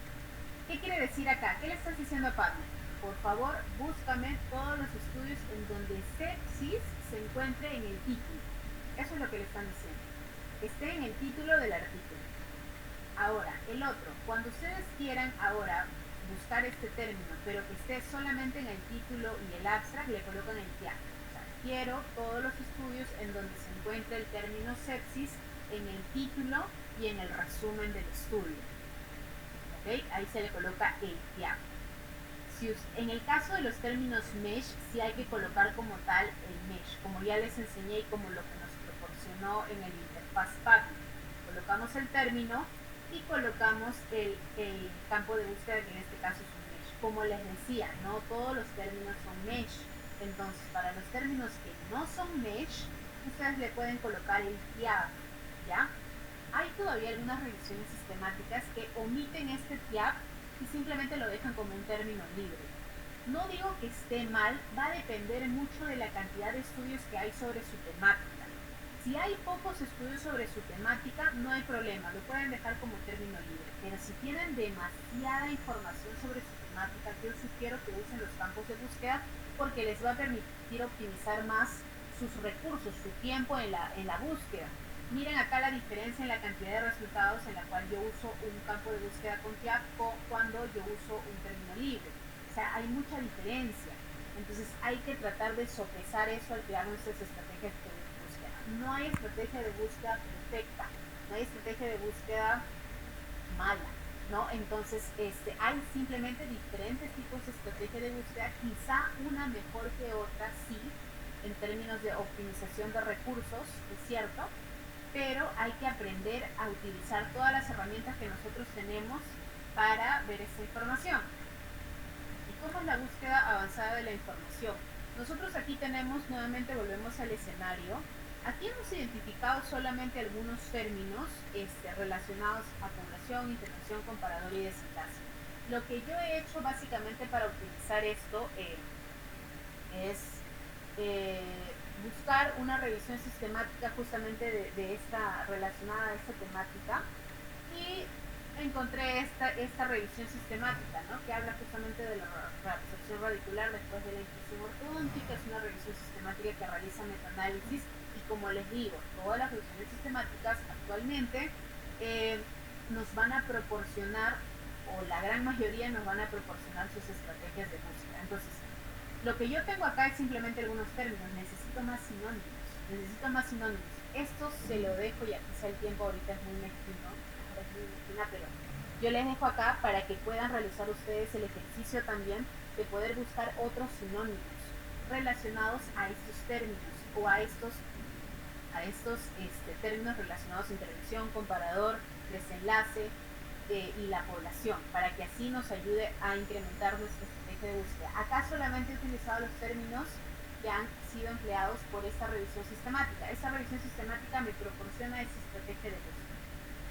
¿Qué quiere decir acá? ¿Qué le estás diciendo a PubMed? Por favor, búscame todos los estudios en donde sepsis se encuentre en el título. Eso es lo que le están diciendo. Que esté en el título del artículo. Ahora, el otro, cuando ustedes quieran ahora buscar este término, pero que esté solamente en el título y el abstract, le colocan el TIAC. O sea, quiero todos los estudios en donde se encuentre el término sepsis en el título y en el resumen del estudio. ¿Okay? Ahí se le coloca el TIAC. En el caso de los términos MESH, sí hay que colocar como tal el MESH, como ya les enseñé y como lo que nos proporcionó en el interfaz PubMed. Colocamos el término y colocamos el campo de búsqueda, que en este caso es un MESH. Como les decía, no todos los términos son MESH. Entonces, para los términos que no son MESH, ustedes le pueden colocar el TIAB, ¿ya? Hay todavía algunas revisiones sistemáticas que omiten este TIAB y simplemente lo dejan como un término libre. No digo que esté mal, va a depender mucho de la cantidad de estudios que hay sobre su temática. Si hay pocos estudios sobre su temática, no hay problema, lo pueden dejar como término libre. Pero si tienen demasiada información sobre su temática, yo sugiero que usen los campos de búsqueda porque les va a permitir optimizar más sus recursos, su tiempo en la búsqueda. Miren acá la diferencia en la cantidad de resultados en la cual yo uso un campo de búsqueda con TIAB cuando yo uso un término libre. O sea, hay mucha diferencia. Entonces hay que tratar de sopesar eso al crear nuestras estrategias de búsqueda. No hay estrategia de búsqueda perfecta, no hay estrategia de búsqueda mala, ¿no? Entonces hay simplemente diferentes tipos de estrategia de búsqueda, quizá una mejor que otra, sí, en términos de optimización de recursos, es cierto, pero hay que aprender a utilizar todas las herramientas que nosotros tenemos para ver esta información. ¿Y cómo es la búsqueda avanzada de la información? Nosotros aquí tenemos, nuevamente volvemos al escenario, aquí hemos identificado solamente algunos términos relacionados a población, intervención, comparador y desenlace. Lo que yo he hecho básicamente para utilizar esto es buscar una revisión sistemática justamente de esta relacionada a esta temática y encontré esta revisión sistemática, ¿no? Que habla justamente de la reabsorción radicular después de la inclusión ortodóntica. Es una revisión sistemática que realiza metaanálisis y, como les digo, todas las revisiones sistemáticas actualmente nos van a proporcionar, o la gran mayoría nos van a proporcionar, sus estrategias de búsqueda. Entonces, lo que yo tengo acá es simplemente algunos términos. Necesito más sinónimos. Esto se lo dejo, ya quizá el tiempo ahorita es muy mezquino, pero yo les dejo acá para que puedan realizar ustedes el ejercicio también de poder buscar otros sinónimos relacionados a estos términos o a estos términos relacionados a intervención, comparador, desenlace y la población, para que así nos ayude a incrementar nuestra estrategia de búsqueda. Acá solamente he utilizado los términos que han sido empleados por esta revisión sistemática. Esta revisión sistemática me proporciona esa estrategia de búsqueda.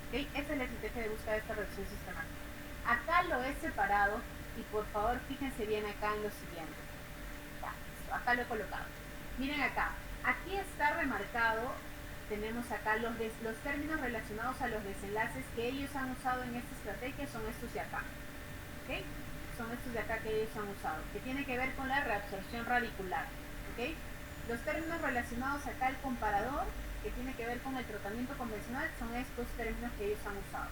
¿Okay? Esta es la estrategia de búsqueda de esta revisión sistemática. Acá lo he separado y por favor fíjense bien acá en lo siguiente. Ya, listo, acá lo he colocado. Miren acá, aquí está remarcado, tenemos acá los términos relacionados a los desenlaces que ellos han usado en esta estrategia, son estos de acá. ¿Okay? Son estos de acá que ellos han usado, que tiene que ver con la reabsorción radicular. ¿Okay? Los términos relacionados acá al comparador, que tiene que ver con el tratamiento convencional, son estos términos que ellos han usado.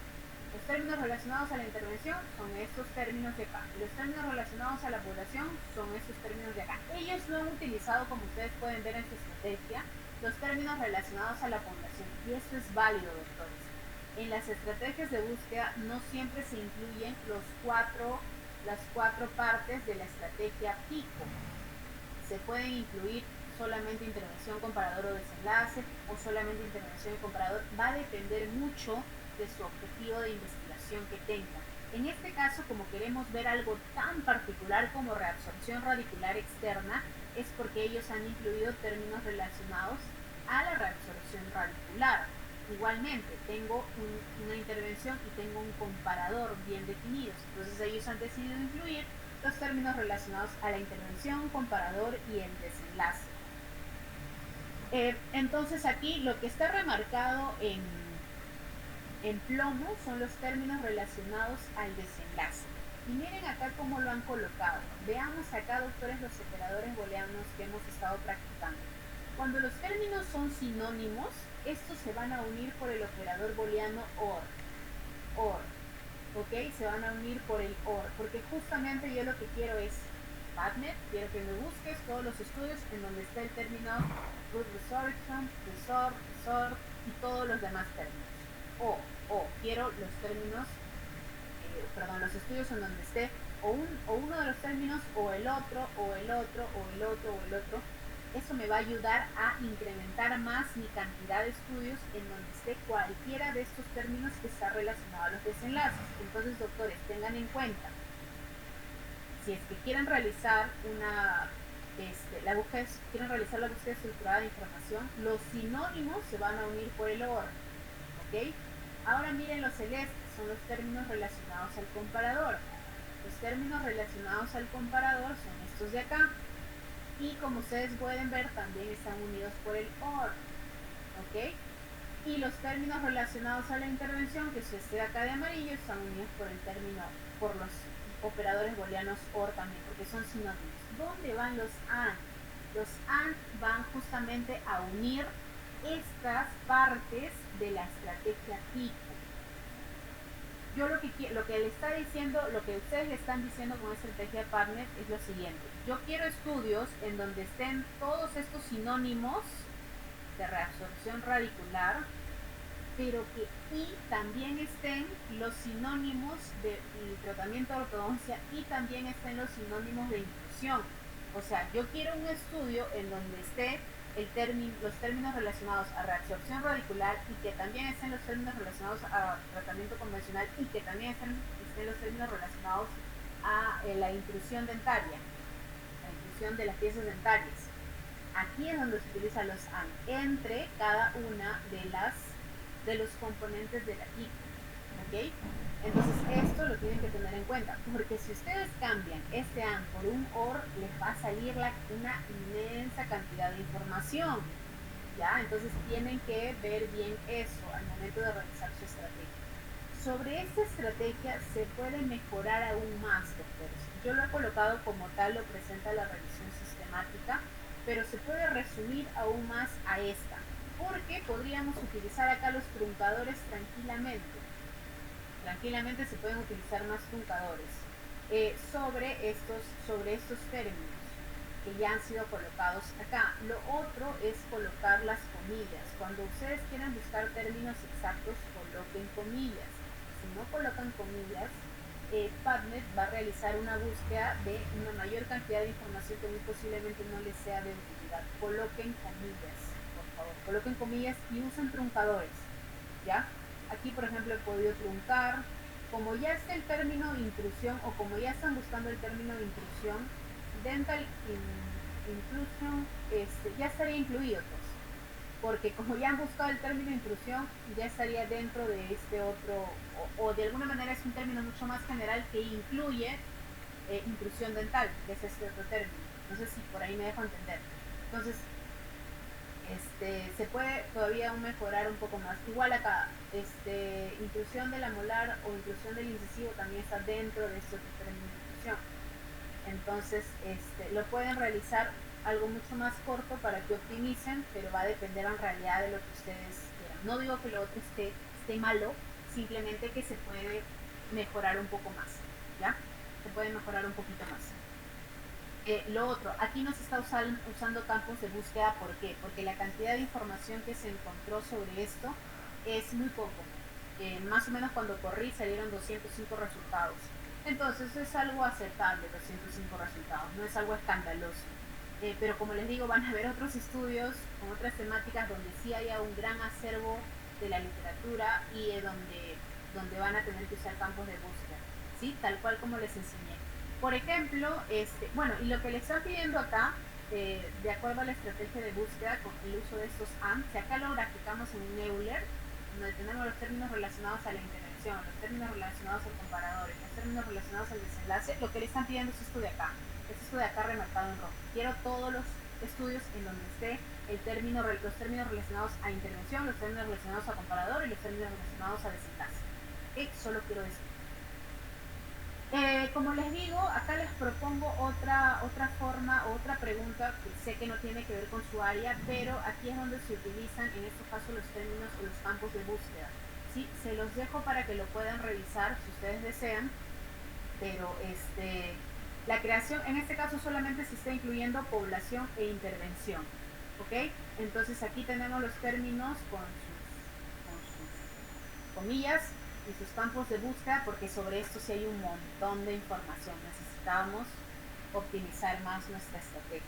Los términos relacionados a la intervención son estos términos de acá. Los términos relacionados a la población son estos términos de acá. Ellos lo han utilizado, como ustedes pueden ver en su estrategia, los términos relacionados a la población. Y esto es válido, doctores. En las estrategias de búsqueda no siempre se incluyen las cuatro partes de la estrategia PICO. Se pueden incluir solamente intervención, comparador o desenlace, o solamente intervención y comparador, va a depender mucho de su objetivo de investigación que tenga. En este caso, como queremos ver algo tan particular como reabsorción radicular externa, es porque ellos han incluido términos relacionados a la reabsorción radicular. Igualmente, tengo una intervención y tengo un comparador bien definidos. Entonces ellos han decidido incluir los términos relacionados a la intervención, comparador y el desenlace. Entonces aquí lo que está remarcado en plomo son los términos relacionados al desenlace. Y miren acá cómo lo han colocado. Veamos acá, doctores, los operadores booleanos que hemos estado practicando. Cuando los términos son sinónimos, estos se van a unir por el operador booleano OR. OR. ¿Ok? Se van a unir por el OR. Porque justamente yo lo que quiero es, PubMed, quiero que me busques todos los estudios en donde está el término root resorption, resort y todos los demás términos. O quiero los términos, los estudios en donde esté o uno de los términos o el otro, o el otro, o el otro, o el otro. Eso me va a ayudar a incrementar más mi cantidad de estudios en donde esté cualquiera de estos términos que está relacionado a los desenlaces. Entonces, doctores, tengan en cuenta, si es que quieren realizar quieren realizar la búsqueda estructurada de información, los sinónimos se van a unir por el OR, ¿ok? Ahora miren los celestes, son los términos relacionados al comparador. Los términos relacionados al comparador son estos de acá. Y como ustedes pueden ver, también están unidos por el OR, ¿ok? Y los términos relacionados a la intervención, que es este de acá de amarillo, están unidos por los operadores booleanos OR también, porque son sinónimos. ¿Dónde van los AND? Los AND van justamente a unir estas partes de la estrategia PICO. Yo lo que le está diciendo, lo que ustedes le están diciendo con estrategia PubMed es lo siguiente. Yo quiero estudios en donde estén todos estos sinónimos de reabsorción radicular, pero que también estén los sinónimos de tratamiento de ortodoncia y también estén los sinónimos de inclusión. O sea, yo quiero un estudio en donde esté los términos relacionados a reabsorción radicular y que también estén los términos relacionados a tratamiento convencional y que también estén los términos relacionados a la intrusión dentaria, la intrusión de las piezas dentarias. Aquí es donde se utilizan los AND entre cada una de los componentes de la PICO, ¿ok? Entonces esto lo tienen que tener en cuenta, porque si ustedes cambian este AND por un OR, les va a salir una inmensa cantidad de información, ¿ya? Entonces tienen que ver bien eso al momento de realizar su estrategia. Sobre esta estrategia se puede mejorar aún más, doctores. Yo lo he colocado como tal, lo presenta la revisión sistemática, pero se puede resumir aún más a esta, porque podríamos utilizar acá los truncadores tranquilamente. Tranquilamente se pueden utilizar más truncadores sobre estos términos que ya han sido colocados acá. Lo otro es colocar las comillas. Cuando ustedes quieran buscar términos exactos, coloquen comillas. Si no colocan comillas, PubMed va a realizar una búsqueda de una mayor cantidad de información que muy posiblemente no les sea de utilidad. Coloquen comillas, por favor. Coloquen comillas y usen truncadores, ¿ya? Aquí, por ejemplo, he podido truncar. Como ya está el término intrusión o como ya están buscando el término de intrusión, dental inclusion ya estaría incluido, pues, porque como ya han buscado el término intrusión, ya estaría dentro de este otro, o de alguna manera es un término mucho más general que incluye intrusión dental, que es este otro término. No sé si por ahí me dejo entender. Entonces, se puede todavía aún mejorar un poco más. Igual acá, intrusión de la molar o intrusión del incisivo también está dentro de este otro término de intrusión. Entonces, lo pueden realizar algo mucho más corto para que optimicen, pero va a depender en realidad de lo que ustedes quieran. No digo que lo otro esté malo, simplemente que se puede mejorar un poco más, ¿ya? Se puede mejorar un poquito más. Lo otro, aquí no se está usando campos de búsqueda, ¿por qué? Porque la cantidad de información que se encontró sobre esto es muy poco. Más o menos cuando corrí salieron 205 resultados. Entonces es algo aceptable, 205 resultados, no es algo escandaloso. pero como les digo, van a haber otros estudios con otras temáticas donde sí haya un gran acervo de la literatura y donde van a tener que usar campos de búsqueda, ¿sí? Tal cual como les enseñé. Por ejemplo, bueno, y lo que les están pidiendo acá, de acuerdo a la estrategia de búsqueda con el uso de estos AMPs, si acá lo graficamos en un Euler, donde tenemos los términos relacionados a la intervención, los términos relacionados al comparador, los términos relacionados al desenlace, lo que le están pidiendo es esto de acá. Es esto de acá remarcado en rojo. Quiero todos los estudios en donde esté los términos relacionados a intervención, los términos relacionados a comparador y los términos relacionados a desenlace. Solo quiero eso. Como les digo, acá les propongo otra forma, otra pregunta que sé que no tiene que ver con su área, pero aquí es donde se utilizan en este caso los términos o los campos de búsqueda. ¿Sí? Se los dejo para que lo puedan revisar si ustedes desean, pero la creación en este caso solamente se está incluyendo población e intervención. ¿Ok? Entonces aquí tenemos los términos con sus comillas y sus campos de búsqueda, porque sobre esto sí hay un montón de información. Necesitamos optimizar más nuestra estrategia.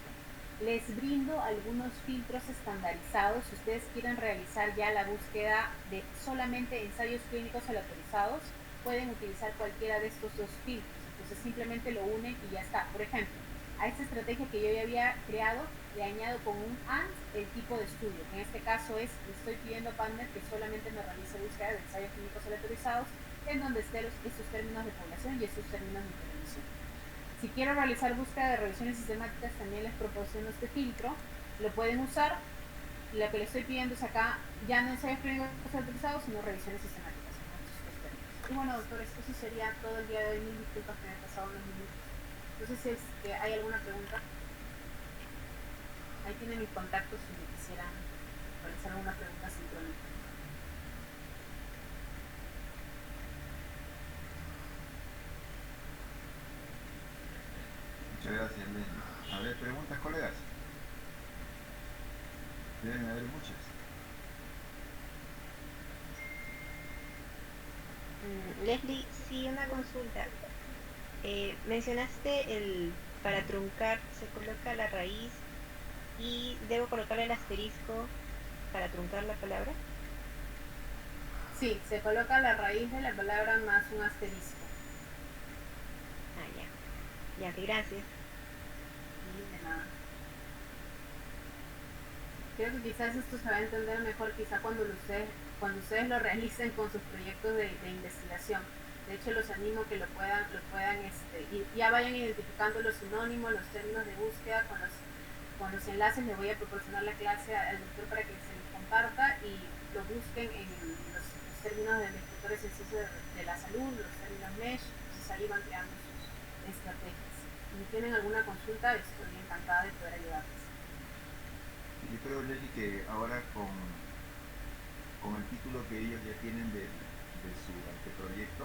Les brindo algunos filtros estandarizados. Si ustedes quieren realizar ya la búsqueda de solamente ensayos clínicos aleatorizados, pueden utilizar cualquiera de estos dos filtros. Entonces simplemente lo unen y ya está. Por ejemplo, a esta estrategia que yo ya había creado, le añado con un AND el tipo de estudio, que en este caso es, le estoy pidiendo a Panda que solamente me realice búsqueda de ensayos clínicos aleatorizados, en donde estén estos términos de población y estos términos de intervención. Si quiero realizar búsqueda de revisiones sistemáticas, también les proporciono este filtro, lo pueden usar. Lo que les estoy pidiendo es acá, ya no ensayos clínicos aleatorizados, sino revisiones sistemáticas. Y bueno, doctores, eso sería todo el día de hoy. Mil disculpas que me he pasado unos minutos. Entonces, ¿hay alguna pregunta? Ahí tienen mis contactos si me quisieran realizar alguna pregunta simplemente. Muchas gracias, Leslie. A ver, preguntas, colegas. Deben haber muchas. Leslie, sí, una consulta. Mencionaste para truncar se coloca la raíz y debo colocarle el asterisco para truncar la palabra. Sí, se coloca la raíz de la palabra más un asterisco. Ah, ya. Ya, que gracias. Y de nada. Creo que quizás esto se va a entender mejor quizá cuando ustedes lo realicen con sus proyectos de investigación. De hecho, los animo a que lo puedan y ya vayan identificando los sinónimos, los términos de búsqueda con los enlaces. Le voy a proporcionar la clase al doctor para que se los comparta y lo busquen en los términos del escritor sencillo de la salud, los términos MESH. Entonces ahí van creando sus estrategias. Si tienen alguna consulta, estoy encantada de poder ayudarles. Yo creo, Leslie, que ahora con el título que ellos ya tienen de su anteproyecto,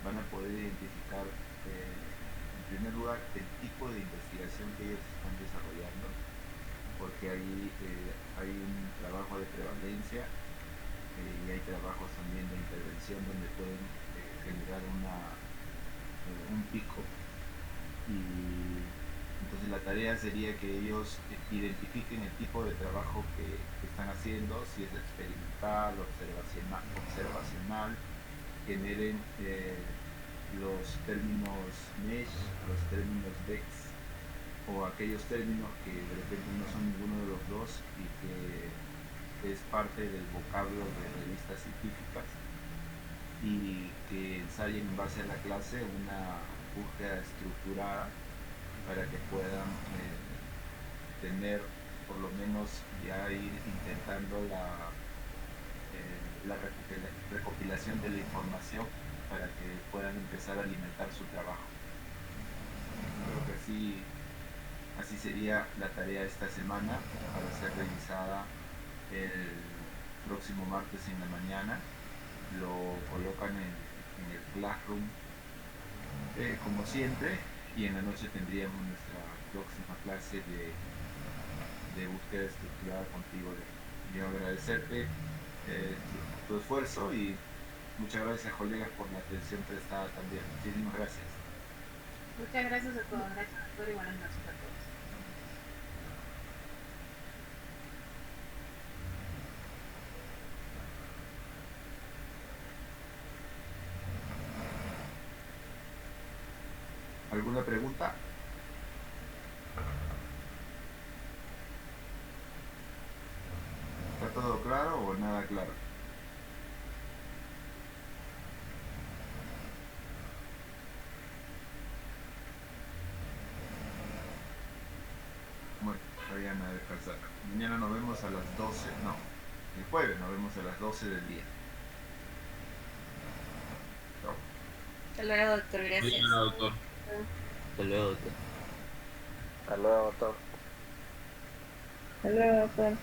van a poder identificar, en primer lugar, el tipo de investigación que ellos están desarrollando, porque ahí hay un trabajo de prevalencia y hay trabajos también de intervención donde pueden generar un pico. Y entonces la tarea sería que ellos identifiquen el tipo de trabajo que están haciendo, si es experimental, observacional, generen los términos MESH, los términos DEX o aquellos términos que de repente no son ninguno de los dos y que es parte del vocablo de revistas científicas, y que ensayen en base a la clase una búsqueda estructurada para que puedan tener por lo menos ya ir intentando la recopilación de la información para que puedan empezar a alimentar su trabajo. Creo que así sería la tarea esta semana para ser revisada el próximo martes en la mañana. Lo colocan en el Classroom como siempre, y en la noche tendríamos nuestra próxima clase de búsqueda estructurada contigo. Yo agradecerte tu esfuerzo y muchas gracias, colegas, por la atención prestada también. Muchísimas gracias. Muchas gracias a todos. Gracias, doctor, y buenas noches a todos. ¿Alguna pregunta? ¿Está todo claro o nada claro? Bueno, vayan a descansar. Mañana nos vemos a las 12, no, el jueves nos vemos a las 12 del día. Chao. Hasta luego, doctor, Muy gracias. bien, doctor. Hasta luego, doctor. Hasta luego, doctor. Hasta luego, doctor.